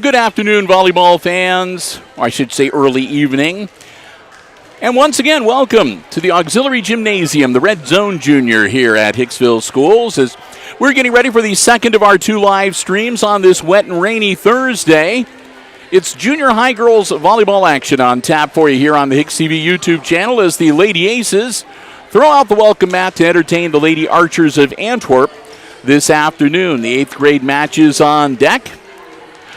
Well, good afternoon, volleyball fans, or I should say early evening. And once again, welcome to the Auxiliary Gymnasium, the Red Zone Junior here at Hicksville Schools, as we're getting ready for the second of our two live streams on this wet and rainy Thursday. It's junior high girls volleyball action on tap for you here on the HIX-TV YouTube channel as the Lady Aces throw out the welcome mat to entertain the Lady Archers of Antwerp this afternoon. The 8th grade match is on deck.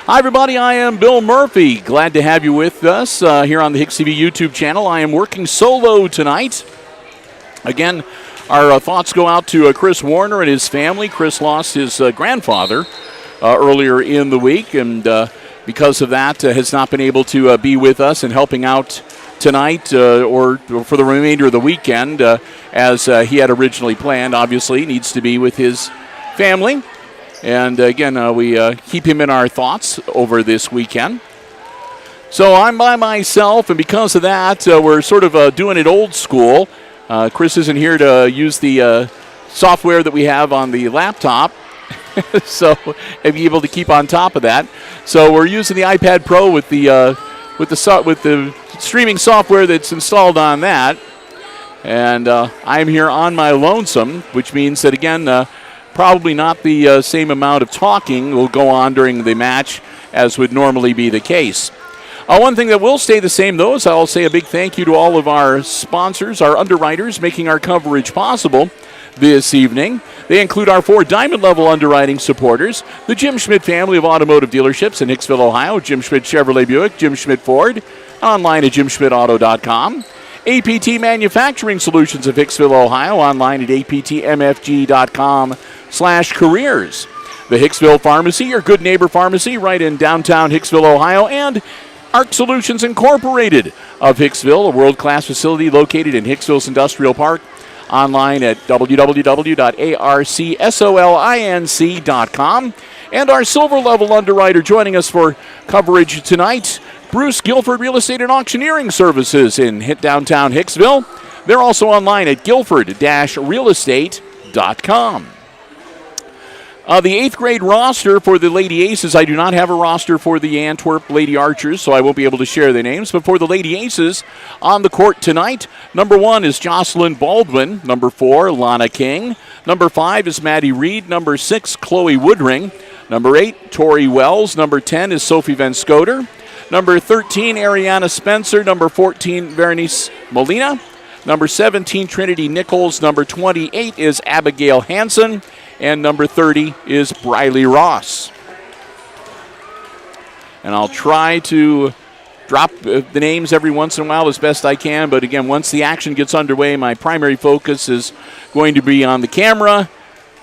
Hi, everybody. I am Bill Murphy. Glad to have you with us here on the HIX-TV YouTube channel. I am working solo tonight. Again, our thoughts go out to Chris Warner and his family. Chris lost his grandfather earlier in the week, and because of that, has not been able to be with us and helping out tonight or for the remainder of the weekend as he had originally planned. Obviously, needs to be with his family. And again, we keep him in our thoughts over this weekend. So I'm by myself, and because of that, we're sort of doing it old school. Chris isn't here to use the software that we have on the laptop, so and be able to keep on top of that. So we're using the iPad Pro with the streaming software that's installed on that. And I'm here on my lonesome, which means that again. Probably not the same amount of talking will go on during the match as would normally be the case. One thing that will stay the same, though, is I'll say a big thank you to all of our sponsors, our underwriters, making our coverage possible this evening. They include our 4 diamond-level underwriting supporters, the Jim Schmidt family of automotive dealerships in Hicksville, Ohio, Jim Schmidt Chevrolet Buick, Jim Schmidt Ford, online at jimschmidtauto.com. APT Manufacturing Solutions of Hicksville, Ohio, online at aptmfg.com/careers. The Hicksville Pharmacy, your good neighbor pharmacy right in downtown Hicksville, Ohio, and ARC Solutions Incorporated of Hicksville, a world-class facility located in Hicksville's Industrial Park, online at www.arcsolinc.com. And our silver-level underwriter joining us for coverage tonight, Bruce Guilford Real Estate and Auctioneering Services in downtown Hicksville. They're also online at guilford-realestate.com. The 8th grade roster for the Lady Aces, I do not have a roster for the Antwerp Lady Archers, so I won't be able to share their names. But for the Lady Aces on the court tonight, number 1 is Jocelyn Baldwin. Number 4, Lana King. Number 5 is Maddie Reed. Number 6, Chloe Woodring. Number 8, Tori Wells. Number 10 is Sophie Van Scoter. Number 13, Ariana Spencer. Number 14, Vernice Molina. Number 17, Trinity Nichols. Number 28 is Abigail Hansen. And number 30 is Briley Ross. And I'll try to drop the names every once in a while as best I can. But again, once the action gets underway, my primary focus is going to be on the camera,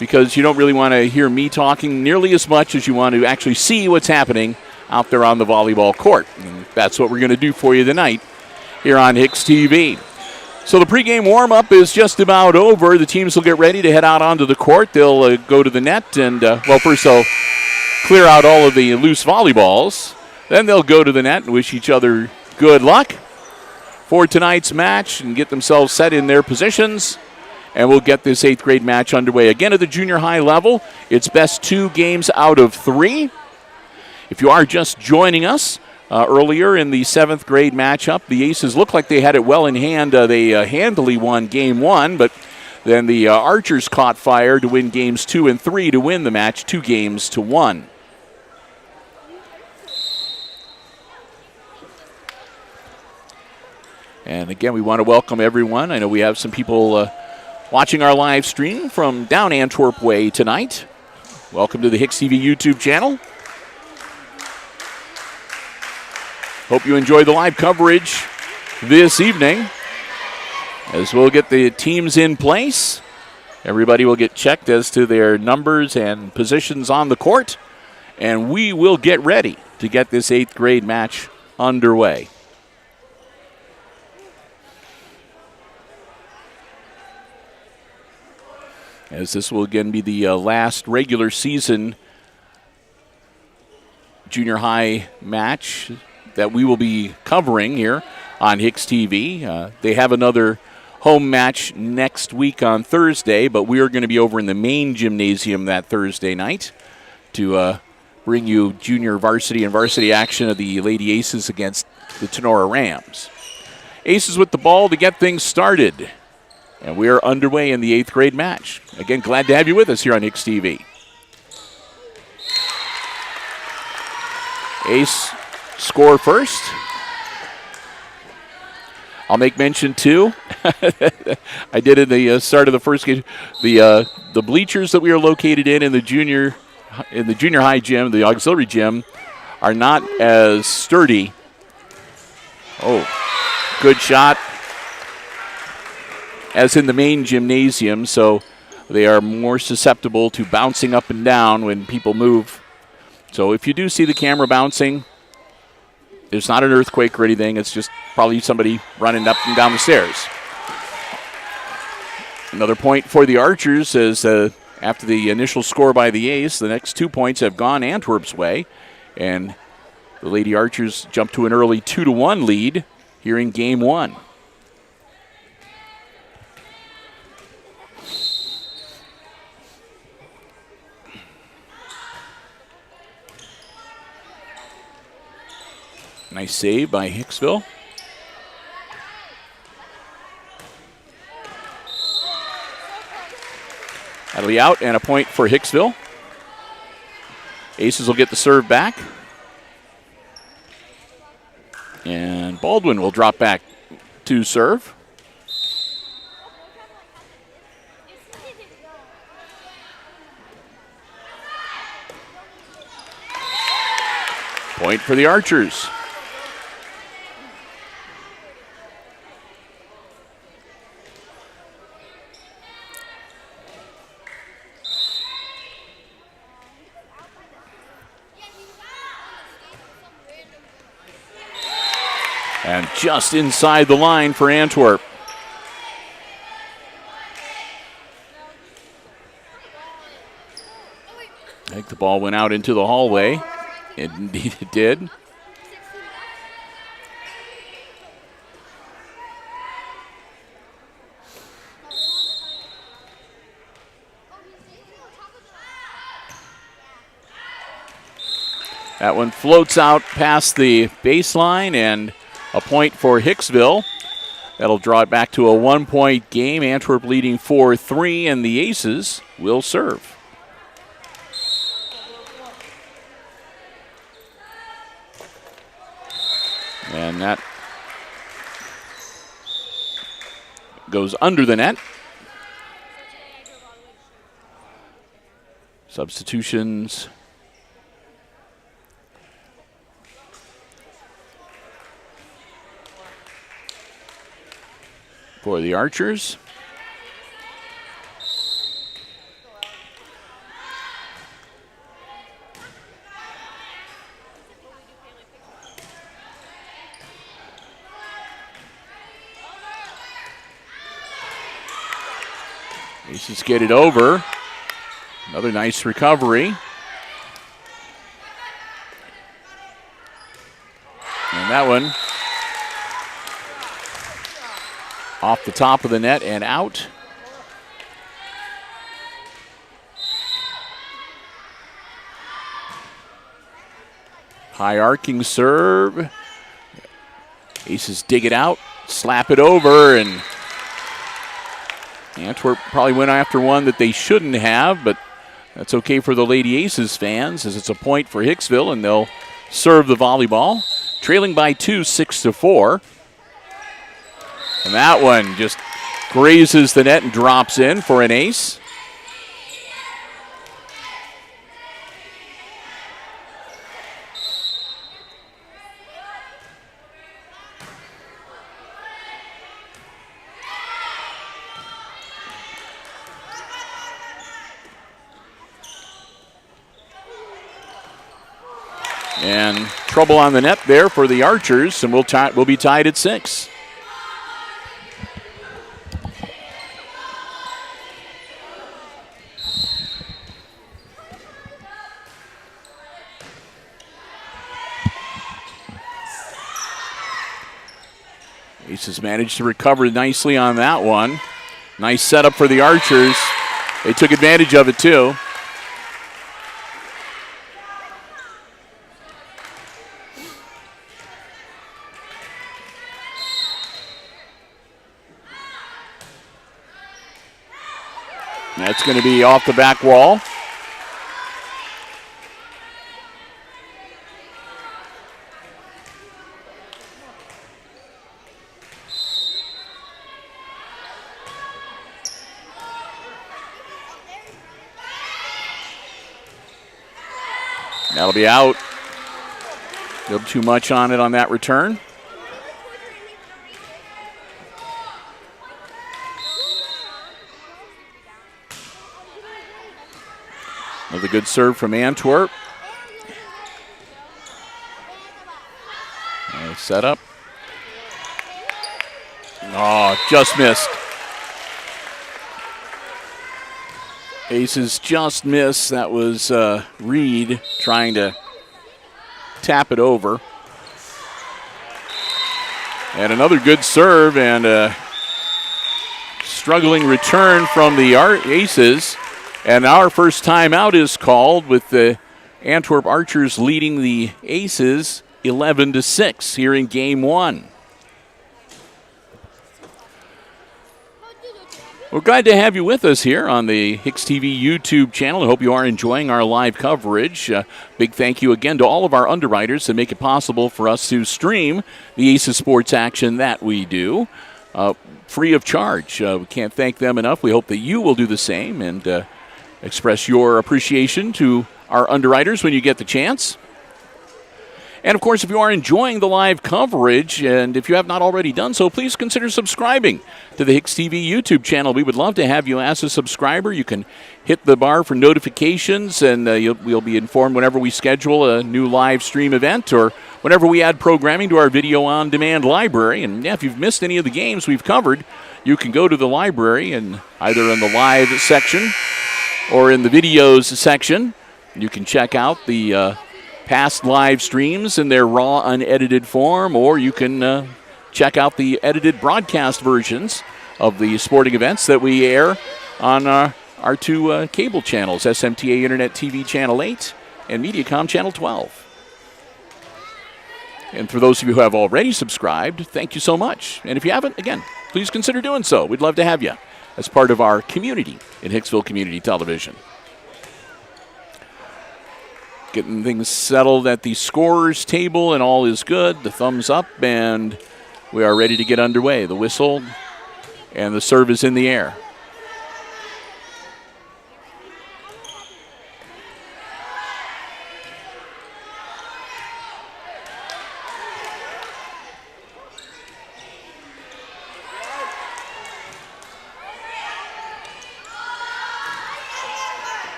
because you don't really want to hear me talking nearly as much as you want to actually see what's happening out there on the volleyball court. And that's what we're going to do for you tonight here on HIX-TV. So the pregame warm-up is just about over. The teams will get ready to head out onto the court. They'll go to the net and, first they'll clear out all of the loose volleyballs. Then they'll go to the net and wish each other good luck for tonight's match and get themselves set in their positions. And we'll get this 8th grade match underway. Again, at the junior high level, it's best 2 games out of 3. If you are just joining us, earlier in the 7th grade matchup, the Aces looked like they had it well in hand. They handily won game 1, but then the Archers caught fire to win games 2 and 3 to win the match 2-1. And again, we want to welcome everyone. I know we have some people watching our live stream from down Antwerp way tonight. Welcome to the HIX-TV YouTube channel. Hope you enjoy the live coverage this evening as we'll get the teams in place. Everybody will get checked as to their numbers and positions on the court, and we will get ready to get this 8th grade match underway. As this will again be the last regular season junior high match that we will be covering here on HIX-TV. They have another home match next week on Thursday, but we are going to be over in the main gymnasium that Thursday night to bring you junior varsity and varsity action of the Lady Aces against the Tenora Rams. Aces with the ball to get things started. And we are underway in the 8th grade match. Again, glad to have you with us here on HIX-TV. Ace score first. I'll make mention too. I did in the start of the first game. The bleachers that we are located in the junior high gym, the auxiliary gym, are not as sturdy. Oh, good shot. As in the main gymnasium, so they are more susceptible to bouncing up and down when people move. So if you do see the camera bouncing, there's not an earthquake or anything. It's just probably somebody running up and down the stairs. Another point for the Archers as after the initial score by the Ace, the next 2 points have gone Antwerp's way. And the Lady Archers jump to an early 2-1 lead here in game 1. Nice save by Hicksville. That'll be out and a point for Hicksville. Aces will get the serve back. And Baldwin will drop back to serve. Point for the Archers. And just inside the line for Antwerp. I think the ball went out into the hallway. Indeed it did. That one floats out past the baseline, and a point for Hicksville. That'll draw it back to a 1-point game. Antwerp leading 4-3, and the Aces will serve. And that goes under the net. Substitutions. For the Archers. Aces get it over. Another nice recovery. And that one off the top of the net and out. High arcing serve. Aces dig it out, slap it over, and Antwerp probably went after one that they shouldn't have, but that's okay for the Lady Aces fans as it's a point for Hicksville, and they'll serve the volleyball. Trailing by 2, 6-4. And that one just grazes the net and drops in for an ace. And trouble on the net there for the Archers, and we'll be tied at 6. Aces managed to recover nicely on that one. Nice setup for the Archers. They took advantage of it too. That's going to be off the back wall. That'll be out. A little too much on it on that return. Another good serve from Antwerp. Nice setup. Oh, just missed. Aces just missed. That was Reed trying to tap it over. And another good serve and a struggling return from the Aces. And our first timeout is called with the Antwerp Archers leading the Aces 11-6 here in game one. We're glad to have you with us here on the HIX-TV YouTube channel. I hope you are enjoying our live coverage. Big thank you again to all of our underwriters that make it possible for us to stream the Aces sports action that we do free of charge. We can't thank them enough. We hope that you will do the same and express your appreciation to our underwriters when you get the chance. And, of course, if you are enjoying the live coverage, and if you have not already done so, please consider subscribing to the HIX-TV YouTube channel. We would love to have you as a subscriber. You can hit the bar for notifications, and we'll be informed whenever we schedule a new live stream event or whenever we add programming to our video-on-demand library. And, yeah, if you've missed any of the games we've covered, you can go to the library and either in the live section or in the videos section, you can check out the past live streams in their raw, unedited form, or you can check out the edited broadcast versions of the sporting events that we air on our two cable channels, SMTA Internet TV Channel 8 and Mediacom Channel 12. And for those of you who have already subscribed, thank you so much. And if you haven't, again, please consider doing so. We'd love to have you as part of our community in Hicksville Community Television. Getting things settled at the scorer's table, and all is good. The thumbs up, and we are ready to get underway. The whistle, and the serve is in the air.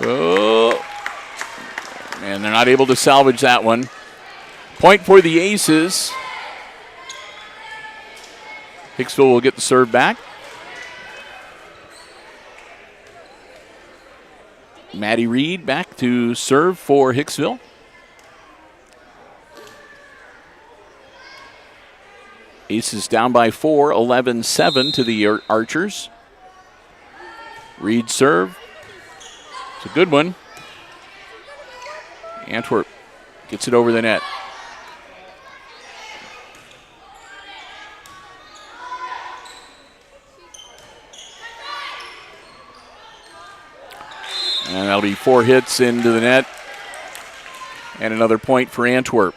Oh, and they're not able to salvage that one. Point for the Aces. Hicksville will get the serve back. Maddie Reed back to serve for Hicksville. Aces down by 4, 11-7 to the Archers. Reed serve. It's a good one. Antwerp gets it over the net. And that'll be 4 hits into the net. And another point for Antwerp.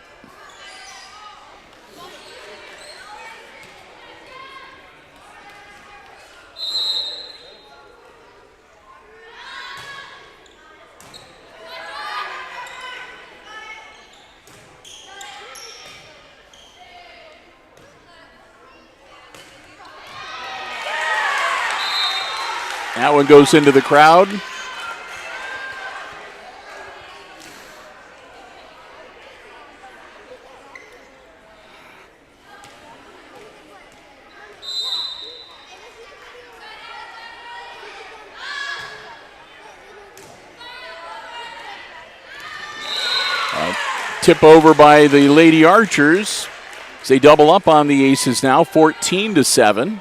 That one goes into the crowd. Tip over by the Lady Archers as they double up on the Aces now, 14-7.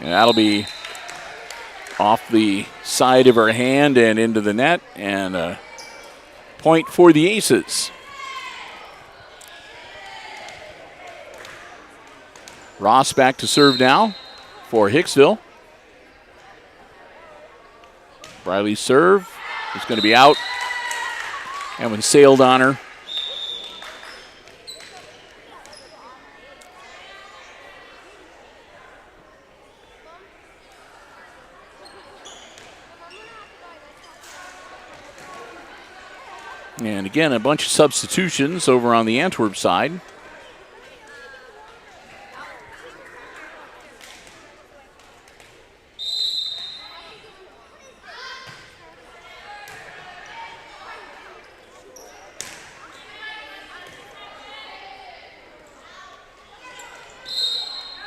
And that'll be off the side of her hand and into the net. And Point for the Aces. Ross back to serve now for Hicksville. Briley's serve is going to be out. And when sailed on her. And again, a bunch of substitutions over on the Antwerp side.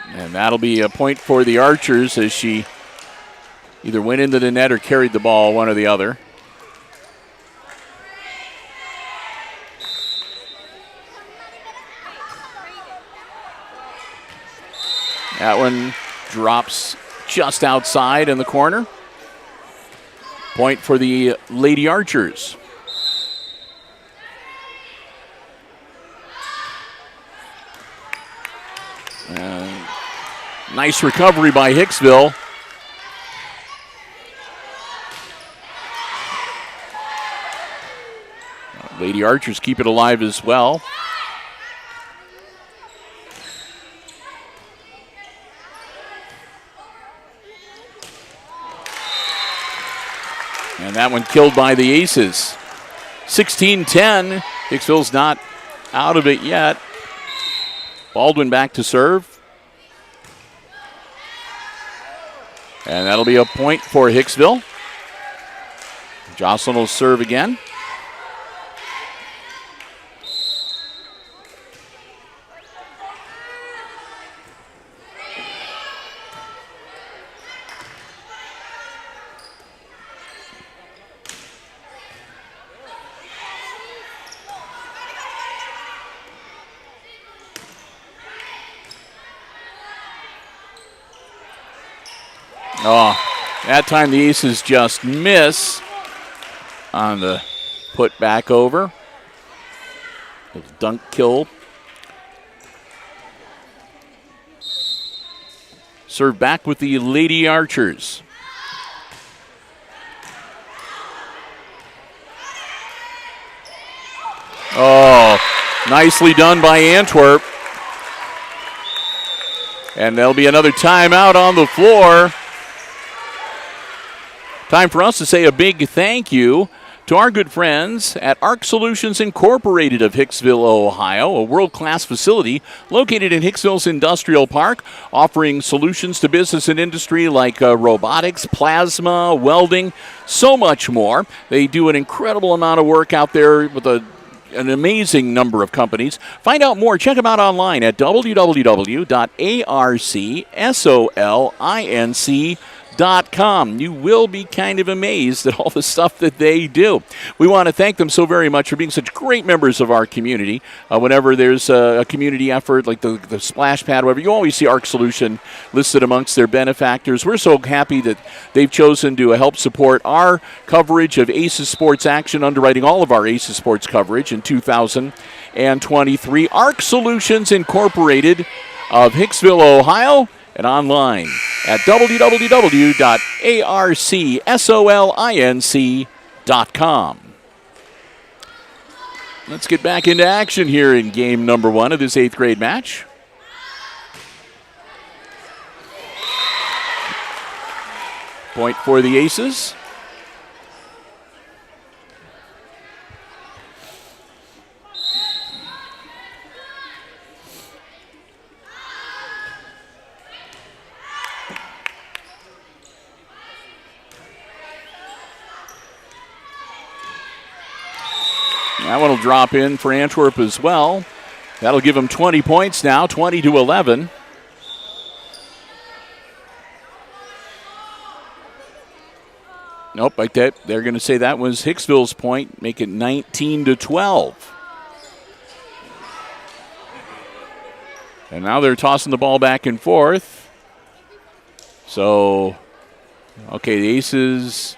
And that'll be a point for the Archers as she either went into the net or carried the ball, one or the other. That one drops just outside in the corner. Point for the Lady Archers. Nice recovery by Hicksville. Lady Archers keep it alive as well. And that one killed by the Aces. 16-10. Hicksville's not out of it yet. Baldwin back to serve. And that'll be a point for Hicksville. Jocelyn will serve again. Oh, that time the Aces just miss on the put back over. Little dunk kill. Serve back with the Lady Archers. Oh, nicely done by Antwerp. And there'll be another timeout on the floor. Time for us to say a big thank you to our good friends at ARC Solutions Incorporated of Hicksville, Ohio, a world-class facility located in Hicksville's Industrial Park, offering solutions to business and industry like robotics, plasma, welding, so much more. They do an incredible amount of work out there with an amazing number of companies. Find out more. Check them out online at www.arcsolinc.com. You will be kind of amazed at all the stuff that they do. We want to thank them so very much for being such great members of our community. Whenever there's a community effort like the splash pad, whatever, you always see ARC Solution listed amongst their benefactors. We're so happy that they've chosen to help support our coverage of Aces Sports Action, underwriting all of our Aces Sports coverage in 2023. ARC Solutions Incorporated of Hicksville, Ohio, and online at www.arcsolinc.com. Let's get back into action here in game number 1 of this 8th grade match. Point for the Aces. That one will drop in for Antwerp as well. That'll give them 20 points now, 20-11. Nope, like that. They're going to say that was Hicksville's point, make it 19-12. And now they're tossing the ball back and forth. So, okay, the Aces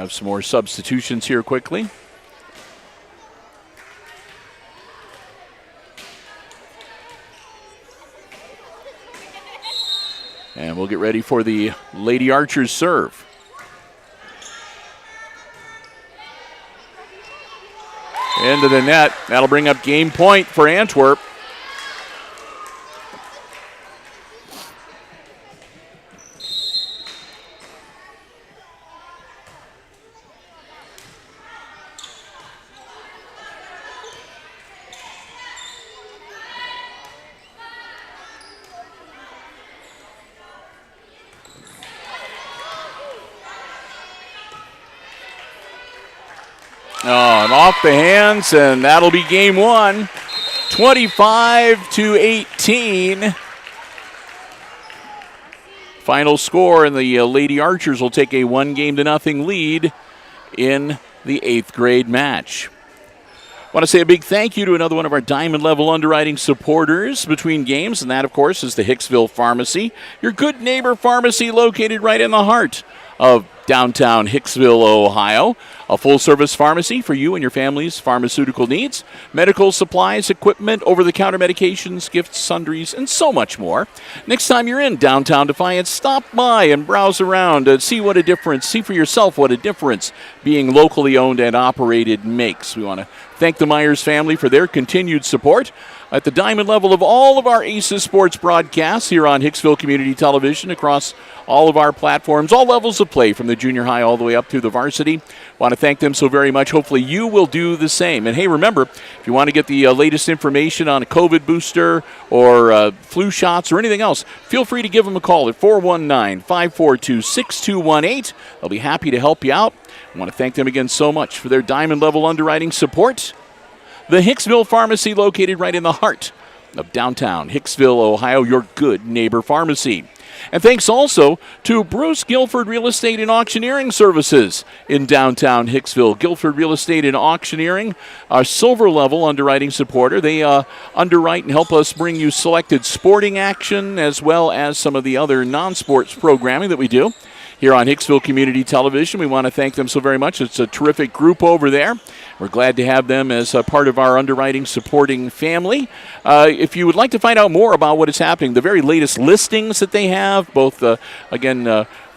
have some more substitutions here quickly. And we'll get ready for the Lady Archers serve. Into the net. That'll bring up game point for Antwerp. And off the hands, and that'll be game one. 25-18. Final score, and the Lady Archers will take a 1-0 lead in the 8th grade match. I want to say a big thank you to another one of our Diamond Level underwriting supporters between games, and that, of course, is the Hicksville Pharmacy, your good neighbor pharmacy located right in the heart of downtown Hicksville, Ohio. A full-service pharmacy for you and your family's pharmaceutical needs, medical supplies, equipment, over-the-counter medications, gifts, sundries, and so much more. Next time you're in downtown Defiance, stop by and browse around and see what a difference, see for yourself what a difference being locally owned and operated makes. We want to thank the Myers family for their continued support at the Diamond Level of all of our Aces Sports broadcasts here on Hicksville Community Television across all of our platforms, all levels of play from the junior high all the way up to the varsity. Want to thank them so very much. Hopefully you will do the same. And hey, remember, if you want to get the latest information on a COVID booster or flu shots or anything else, feel free to give them a call at 419-542-6218. They'll be happy to help you out. I want to thank them again so much for their Diamond Level underwriting support. The Hicksville Pharmacy, located right in the heart of downtown Hicksville, Ohio, your good neighbor pharmacy. And thanks also to Bruce Guilford Real Estate and Auctioneering Services in downtown Hicksville. Guilford Real Estate and Auctioneering, our silver level underwriting supporter. They underwrite and help us bring you selected sporting action as well as some of the other non-sports programming that we do here on Hicksville Community Television. We want to thank them so very much. It's a terrific group over there. We're glad to have them as a part of our underwriting supporting family. If you would like to find out more about what is happening, the very latest listings that they have, both,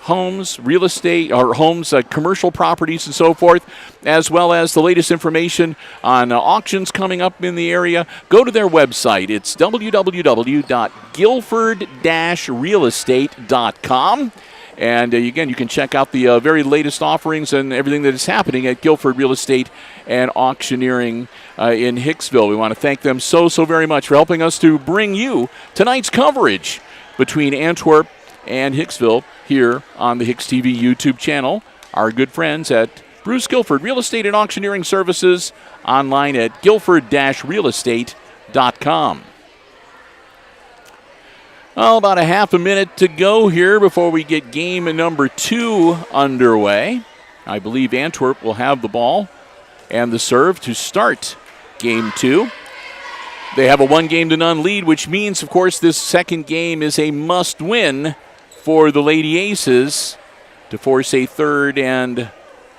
homes, real estate, or homes, commercial properties and so forth, as well as the latest information on auctions coming up in the area, go to their website. It's www.guilford-realestate.com. And again, you can check out the very latest offerings and everything that is happening at Guilford Real Estate and Auctioneering in Hicksville. We want to thank them so very much for helping us to bring you tonight's coverage between Antwerp and Hicksville here on the HIX-TV YouTube channel. Our good friends at Bruce Guilford Real Estate and Auctioneering Services, online at guilford-realestate.com. Well, about a half a minute to go here before we get game number 2 underway. I believe Antwerp will have the ball and the serve to start game 2. They have a 1-0 lead, which means, of course, this second game is a must-win for the Lady Aces to force a third and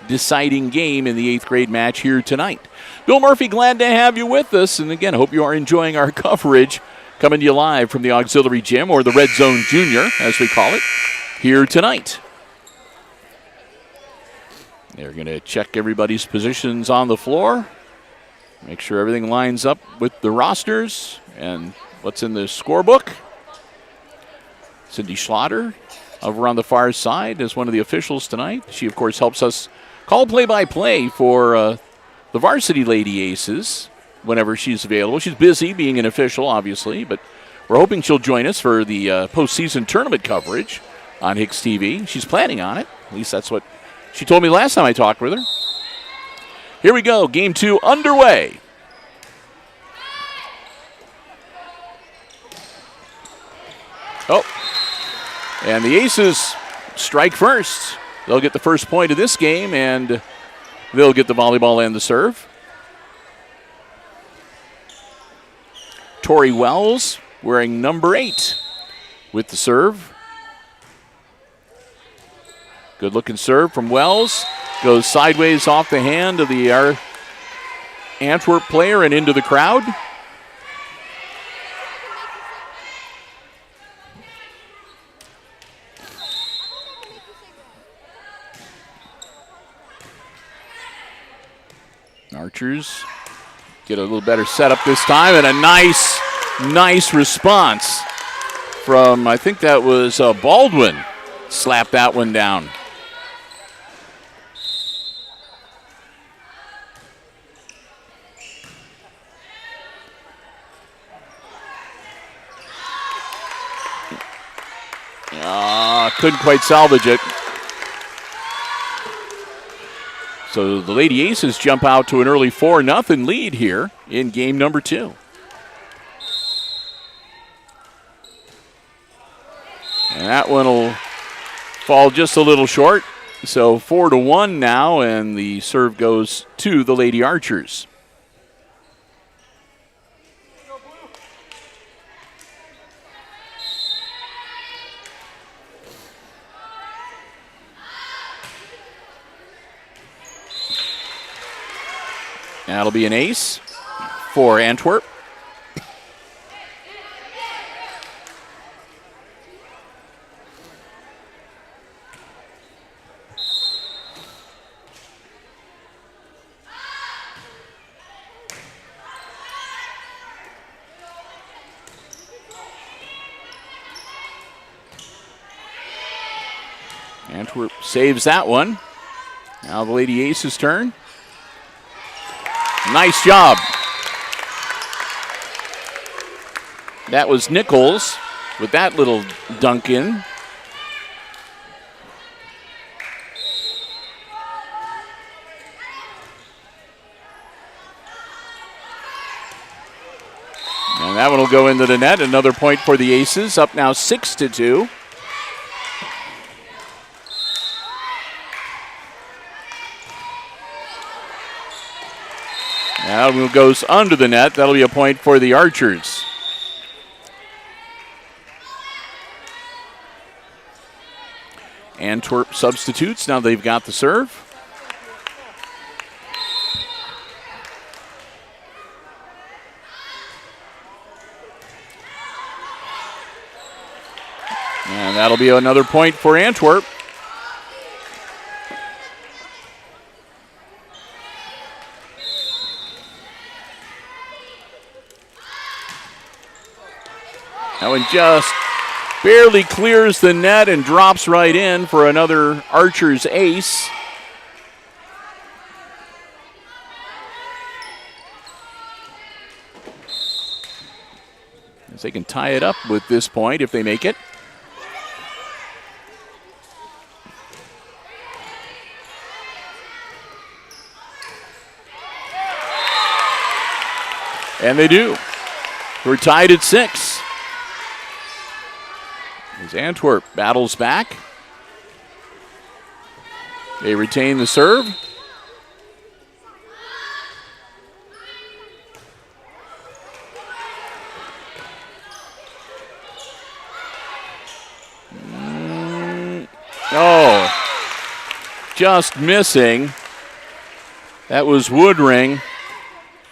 deciding game in the 8th grade match here tonight. Bill Murphy, glad to have you with us. And again, hope you are enjoying our coverage. Coming to you live from the Auxiliary Gym, or the Red Zone Junior, as we call it, here tonight. They're going to check everybody's positions on the floor, make sure everything lines up with the rosters and what's in the scorebook. Cindy Schlatter over on the far side is one of the officials tonight. She, of course, helps us call play-by-play for the varsity Lady Aces whenever she's available. She's busy being an official, obviously, but we're hoping she'll join us for the postseason tournament coverage on HIX-TV. She's planning on it. At least that's what she told me last time I talked with her. Here we go. Game 2 underway. Oh, and the Aces strike first. They'll get the first point of this game, and they'll get the volleyball and the serve. Tori Wells wearing number 8 with the serve. Good looking serve from Wells. Goes sideways off the hand of the Antwerp player and into the crowd. Archers get a little better setup this time, and a nice response from, I think that was Baldwin. Slapped that one down. Couldn't quite salvage it. So the Lady Aces jump out to an early 4-0 lead here in game number 2. And that one will fall just a little short. So 4-1 now, and the serve goes to the Lady Archers. That'll be an ace for Antwerp. Antwerp saves that one. Now the Lady Aces' turn. Nice job. That was Nichols with that little dunk in. And that one will go into the net. Another point for the Aces. Up now 6-2. That one goes under the net. That'll be a point for the Archers. Antwerp substitutes. Now they've got the serve. And that'll be another point for Antwerp. That one just barely clears the net and drops right in for another Archers ace. As they can tie it up with this point if they make it. And they do. We're tied at 6. As Antwerp battles back. They retain the serve. Just missing. That was Woodring.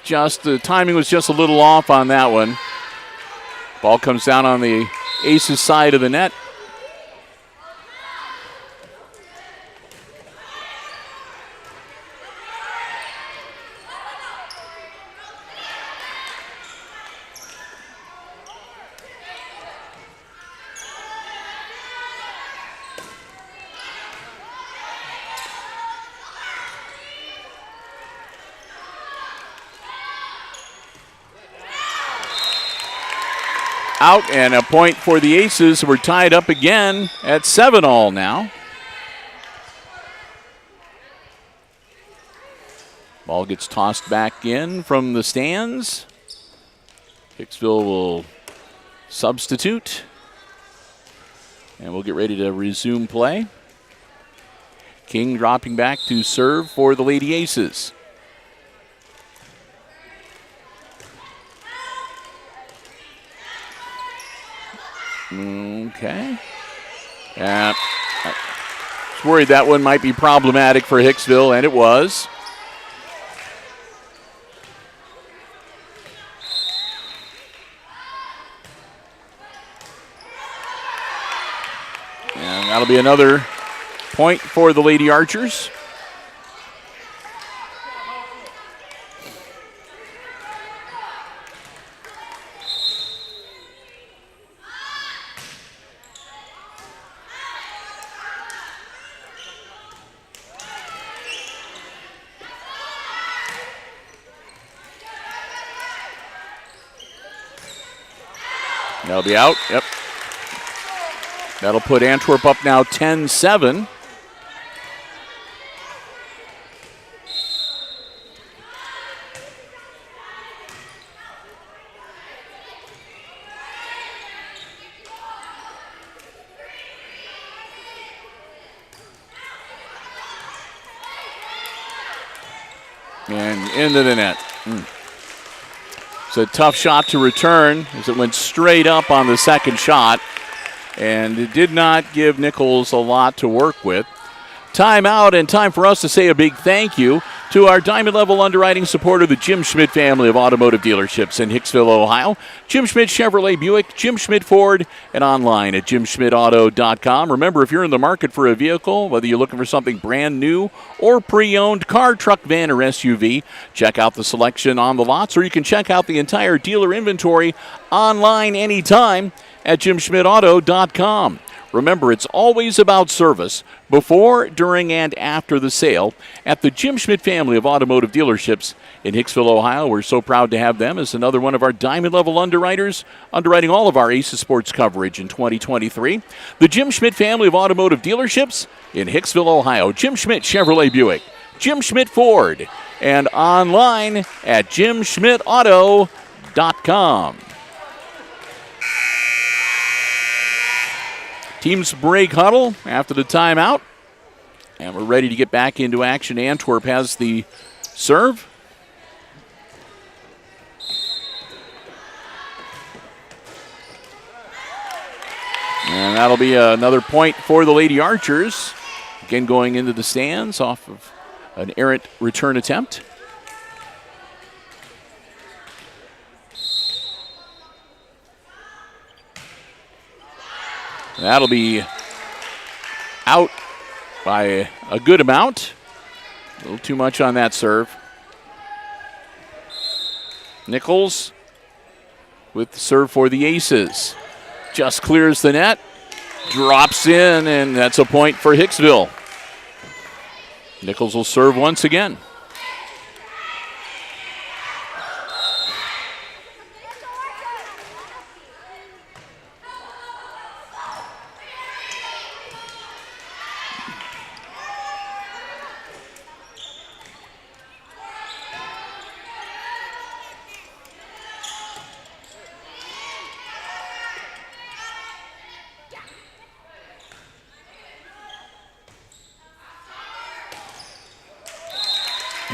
Just the timing was just a little off on that one. Ball comes down on the Aces side of the net. Out, and a point for the Aces. We're tied up again at 7-all now. Ball gets tossed back in from the stands. Hicksville will substitute. And we'll get ready to resume play. King dropping back to serve for the Lady Aces. Okay. Worried that one might be problematic for Hicksville, and it was. And that'll be another point for the Lady Archers. That'll be out. Yep. That'll put Antwerp up now 10-7. And into the net. It's a tough shot to return as it went straight up on the second shot. And it did not give Nichols a lot to work with. Timeout, and time for us to say a big thank you to our Diamond Level underwriting supporter, the Jim Schmidt family of automotive dealerships in Hicksville, Ohio. Jim Schmidt Chevrolet Buick, Jim Schmidt Ford, and online at jimschmidtauto.com. Remember, if you're in the market for a vehicle, whether you're looking for something brand new or pre-owned, car, truck, van, or SUV, check out the selection on the lots, or you can check out the entire dealer inventory online anytime at jimschmidtauto.com. Remember, it's always about service before, during, and after the sale at the Jim Schmidt family of automotive dealerships in Hicksville, Ohio. We're so proud to have them as another one of our Diamond Level underwriters, underwriting all of our Aces Sports coverage in 2023. The Jim Schmidt family of automotive dealerships in Hicksville, Ohio. Jim Schmidt Chevrolet Buick, Jim Schmidt Ford, and online at jimschmidtauto.com. Teams break huddle after the timeout. And we're ready to get back into action. Antwerp has the serve. And that'll be another point for the Lady Archers. Again, going into the stands off of an errant return attempt. That'll be out by a good amount. A little too much on that serve. Nichols with the serve for the Aces. Just clears the net, drops in, and that's a point for Hicksville. Nichols will serve once again.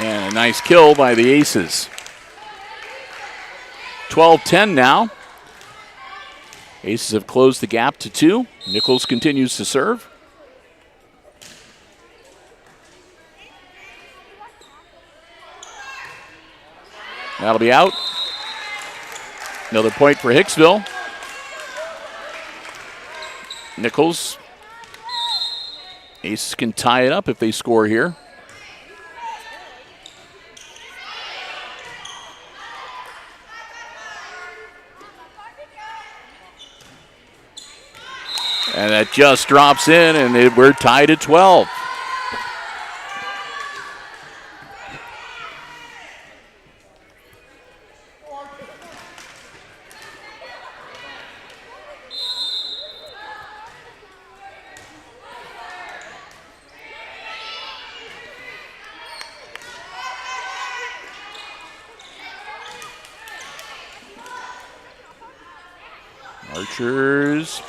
And a nice kill by the Aces. 12-10 now. Aces have closed the gap to 2. Nichols continues to serve. That'll be out. Another point for Hicksville. Nichols. Aces can tie it up if they score here. And that just drops in, and we're tied at 12. Archers.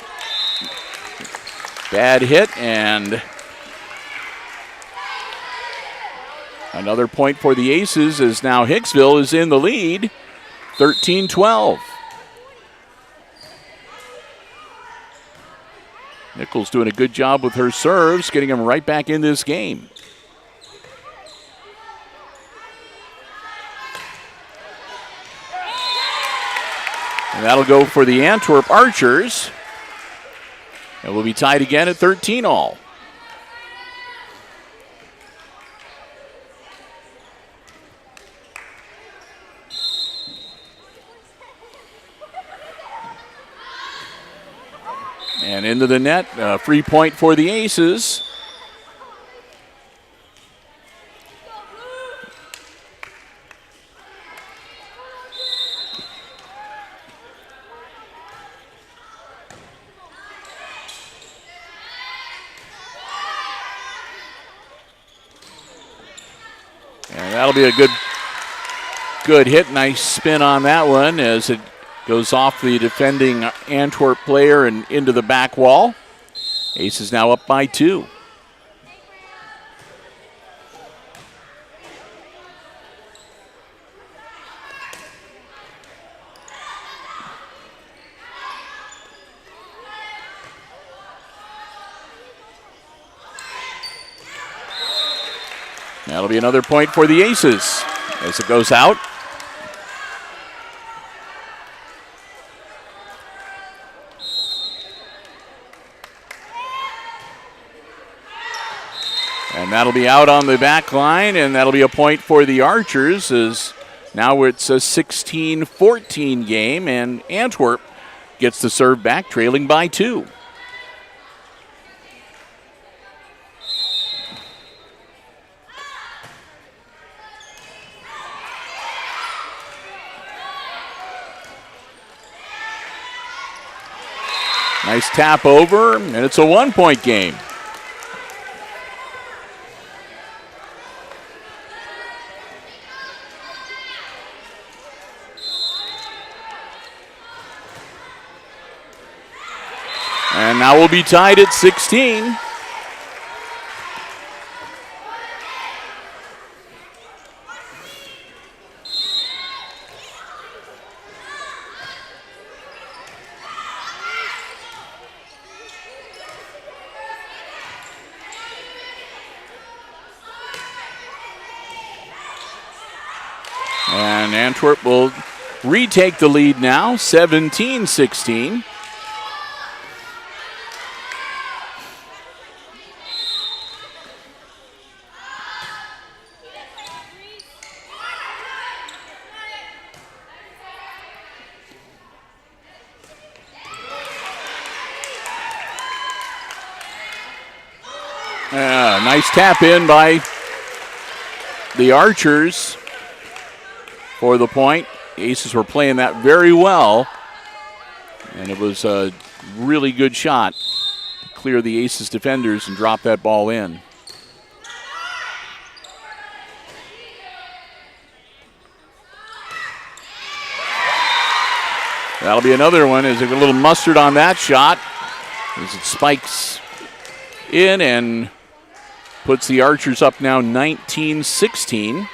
Bad hit, and another point for the Aces as now Hicksville is in the lead, 13-12. Nichols doing a good job with her serves, getting them right back in this game. And that'll go for the Antwerp Archers. And we'll be tied again at 13 all. And into the net, free point for the Aces. And that'll be a good hit. Nice spin on that one as it goes off the defending Antwerp player and into the back wall. Aces now up by 2. That'll be another point for the Aces as it goes out. And that'll be out on the back line, and that'll be a point for the Archers as now it's a 16-14 game, and Antwerp gets the serve back, trailing by 2. Nice tap over, and it's a 1-point game. And now we'll be tied at 16. And Antwerp will retake the lead now, 17-16. Nice tap in by the Archers for the point. The Aces were playing that very well, and it was a really good shot to clear the Aces defenders and drop that ball in. That'll be another one. There's a little mustard on that shot as it spikes in and puts the Archers up now 19-16.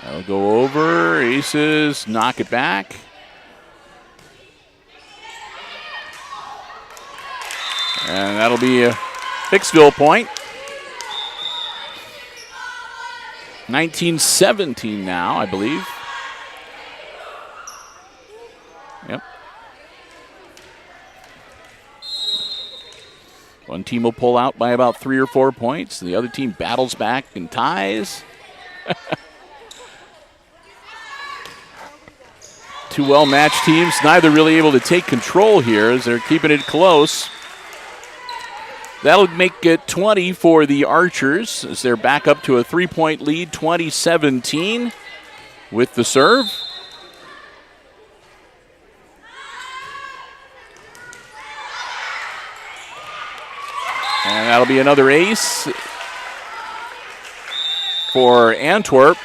That'll go over. Aces knock it back. And that'll be a Hicksville point. 19-17 now, I believe. Yep. One team will pull out by about 3 or 4 points. The other team battles back and ties. Two well-matched teams, neither really able to take control here as they're keeping it close. That'll make it 20 for the Archers as they're back up to a 3-point lead, 20-17 with the serve. And that'll be another ace for Antwerp.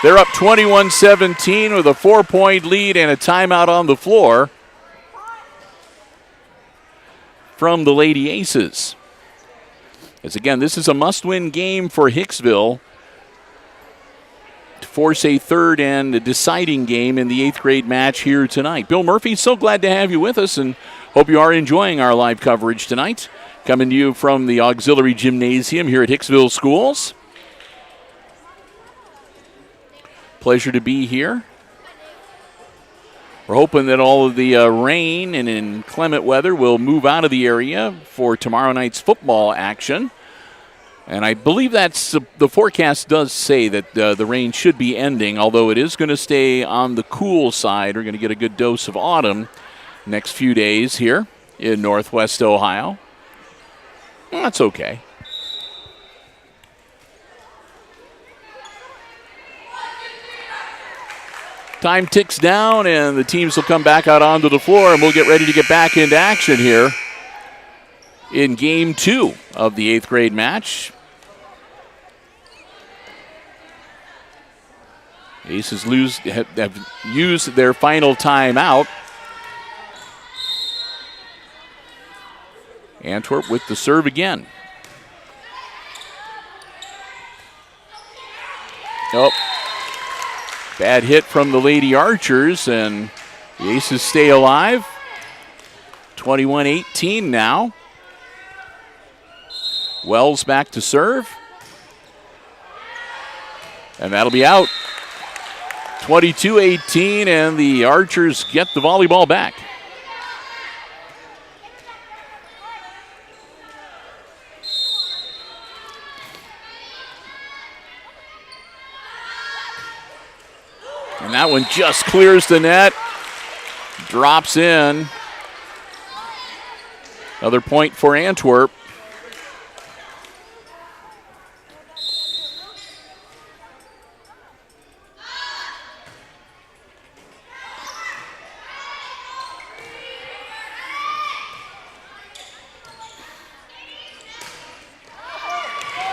They're up 21-17 with a 4-point lead and a timeout on the floor from the Lady Aces. As again, this is a must-win game for Hicksville force a third and a deciding game in the 8th grade match here tonight. Bill Murphy, so glad to have you with us, and hope you are enjoying our live coverage tonight. Coming to you from the Auxiliary Gymnasium here at Hicksville Schools. Pleasure to be here. We're hoping that all of the rain and inclement weather will move out of the area for tomorrow night's football action. And I believe that's the forecast does say that the rain should be ending, although it is going to stay on the cool side. We're going to get a good dose of autumn next few days here in Northwest Ohio. Well, that's okay. Time ticks down, and the teams will come back out onto the floor, and we'll get ready to get back into action here in Game 2 of the 8th grade match. Aces have used their final timeout. Antwerp with the serve again. Oh, bad hit from the Lady Archers, and the Aces stay alive. 21-18 now. Wells back to serve. And that'll be out. 22-18, and the Archers get the volleyball back. And that one just clears the net. Drops in. Another point for Antwerp.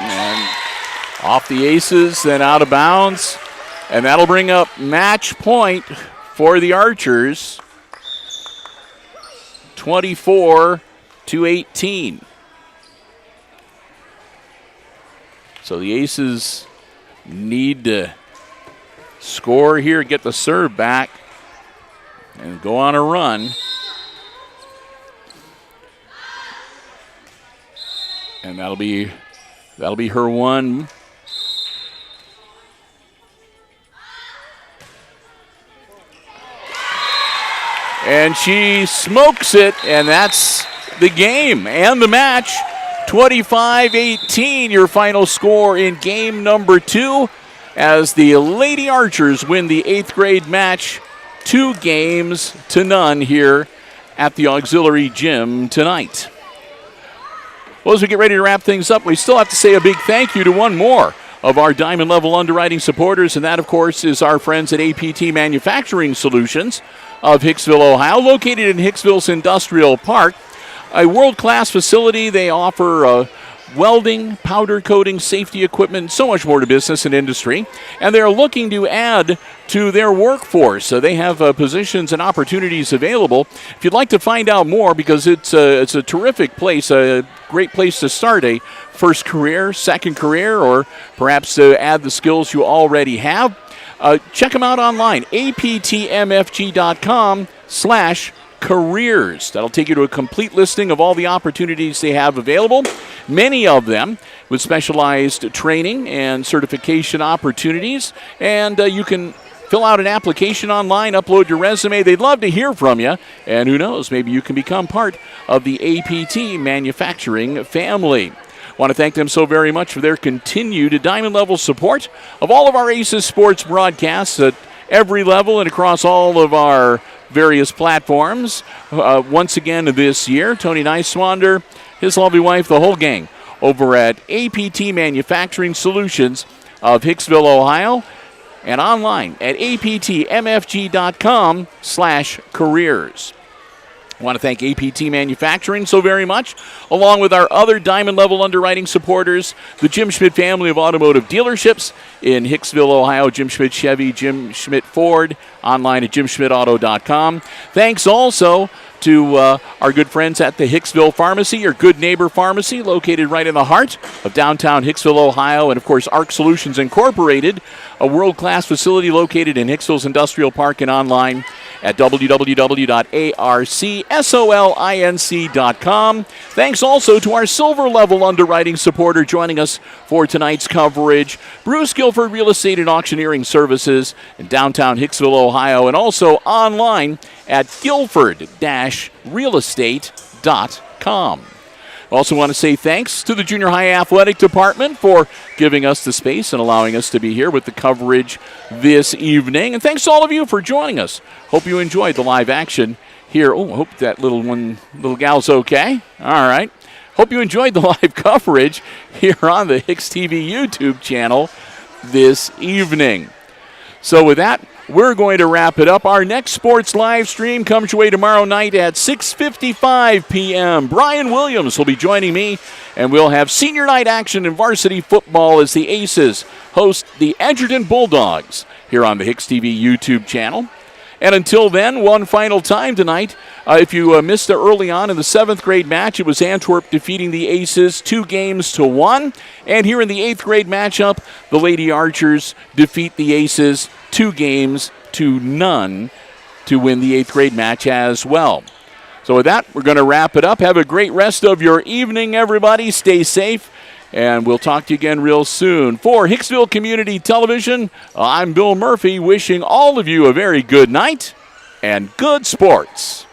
And off the Aces, then out of bounds. And that'll bring up match point for the Archers. 24-18. So the Aces need to score here, get the serve back, and go on a run. And that'll be her one. And she smokes it, and that's the game and the match. 25-18, your final score in game number 2, as the Lady Archers win the 8th grade match 2-0 here at the Auxiliary Gym tonight. Well, as we get ready to wrap things up, we still have to say a big thank you to one more of our Diamond Level underwriting supporters, and that, of course, is our friends at APT Manufacturing Solutions of Hicksville, Ohio, located in Hicksville's Industrial Park. A world-class facility. They offer welding, powder coating, safety equipment, so much more to business and industry. And they're looking to add to their workforce. So they have positions and opportunities available. If you'd like to find out more, because it's a terrific place, a great place to start a first career, second career, or perhaps to add the skills you already have, check them out online, aptmfg.com/careers. That'll take you to a complete listing of all the opportunities they have available, many of them with specialized training and certification opportunities. And you can fill out an application online, upload your resume. They'd love to hear from you. And who knows, maybe you can become part of the APT Manufacturing family. I want to thank them so very much for their continued Diamond Level support of all of our Aces Sports broadcasts at every level and across all of our various platforms. Once again this year, Tony Niswander, his lovely wife, the whole gang over at APT Manufacturing Solutions of Hicksville, Ohio, and online at aptmfg.com/careers. I want to thank APT Manufacturing so very much, along with our other Diamond Level underwriting supporters, the Jim Schmidt family of automotive dealerships in Hicksville, Ohio, Jim Schmidt Chevy, Jim Schmidt Ford, online at jimschmidtauto.com. Thanks also to our good friends at the Hicksville Pharmacy, your good neighbor pharmacy, located right in the heart of downtown Hicksville, Ohio. And, of course, Arc Solutions Incorporated, a world-class facility located in Hicksville's Industrial Park and online at www.arcsolinc.com. Thanks also to our silver level underwriting supporter joining us for tonight's coverage, Bruce Guilford Real Estate and Auctioneering Services in downtown Hicksville, Ohio, and also online at guilford-realestate.com. Also want to say thanks to the Junior High Athletic Department for giving us the space and allowing us to be here with the coverage this evening. And thanks to all of you for joining us. Hope you enjoyed the live action here. Oh, I hope that little gal's okay. All right. Hope you enjoyed the live coverage here on the HIX-TV YouTube channel this evening. So with that, we're going to wrap it up. Our next sports live stream comes your way tomorrow night at 6:55 p.m. Brian Williams will be joining me, and we'll have senior night action in varsity football as the Aces host the Edgerton Bulldogs here on the HIX-TV YouTube channel. And until then, one final time tonight, if you missed it early on in the 7th grade match, it was Antwerp defeating the Aces 2-1. And here in the 8th grade matchup, the Lady Archers defeat the Aces 2-0 to win the 8th grade match as well. So with that, we're going to wrap it up. Have a great rest of your evening, everybody. Stay safe. And we'll talk to you again real soon. For Hicksville Community Television, I'm Bill Murphy, wishing all of you a very good night and good sports.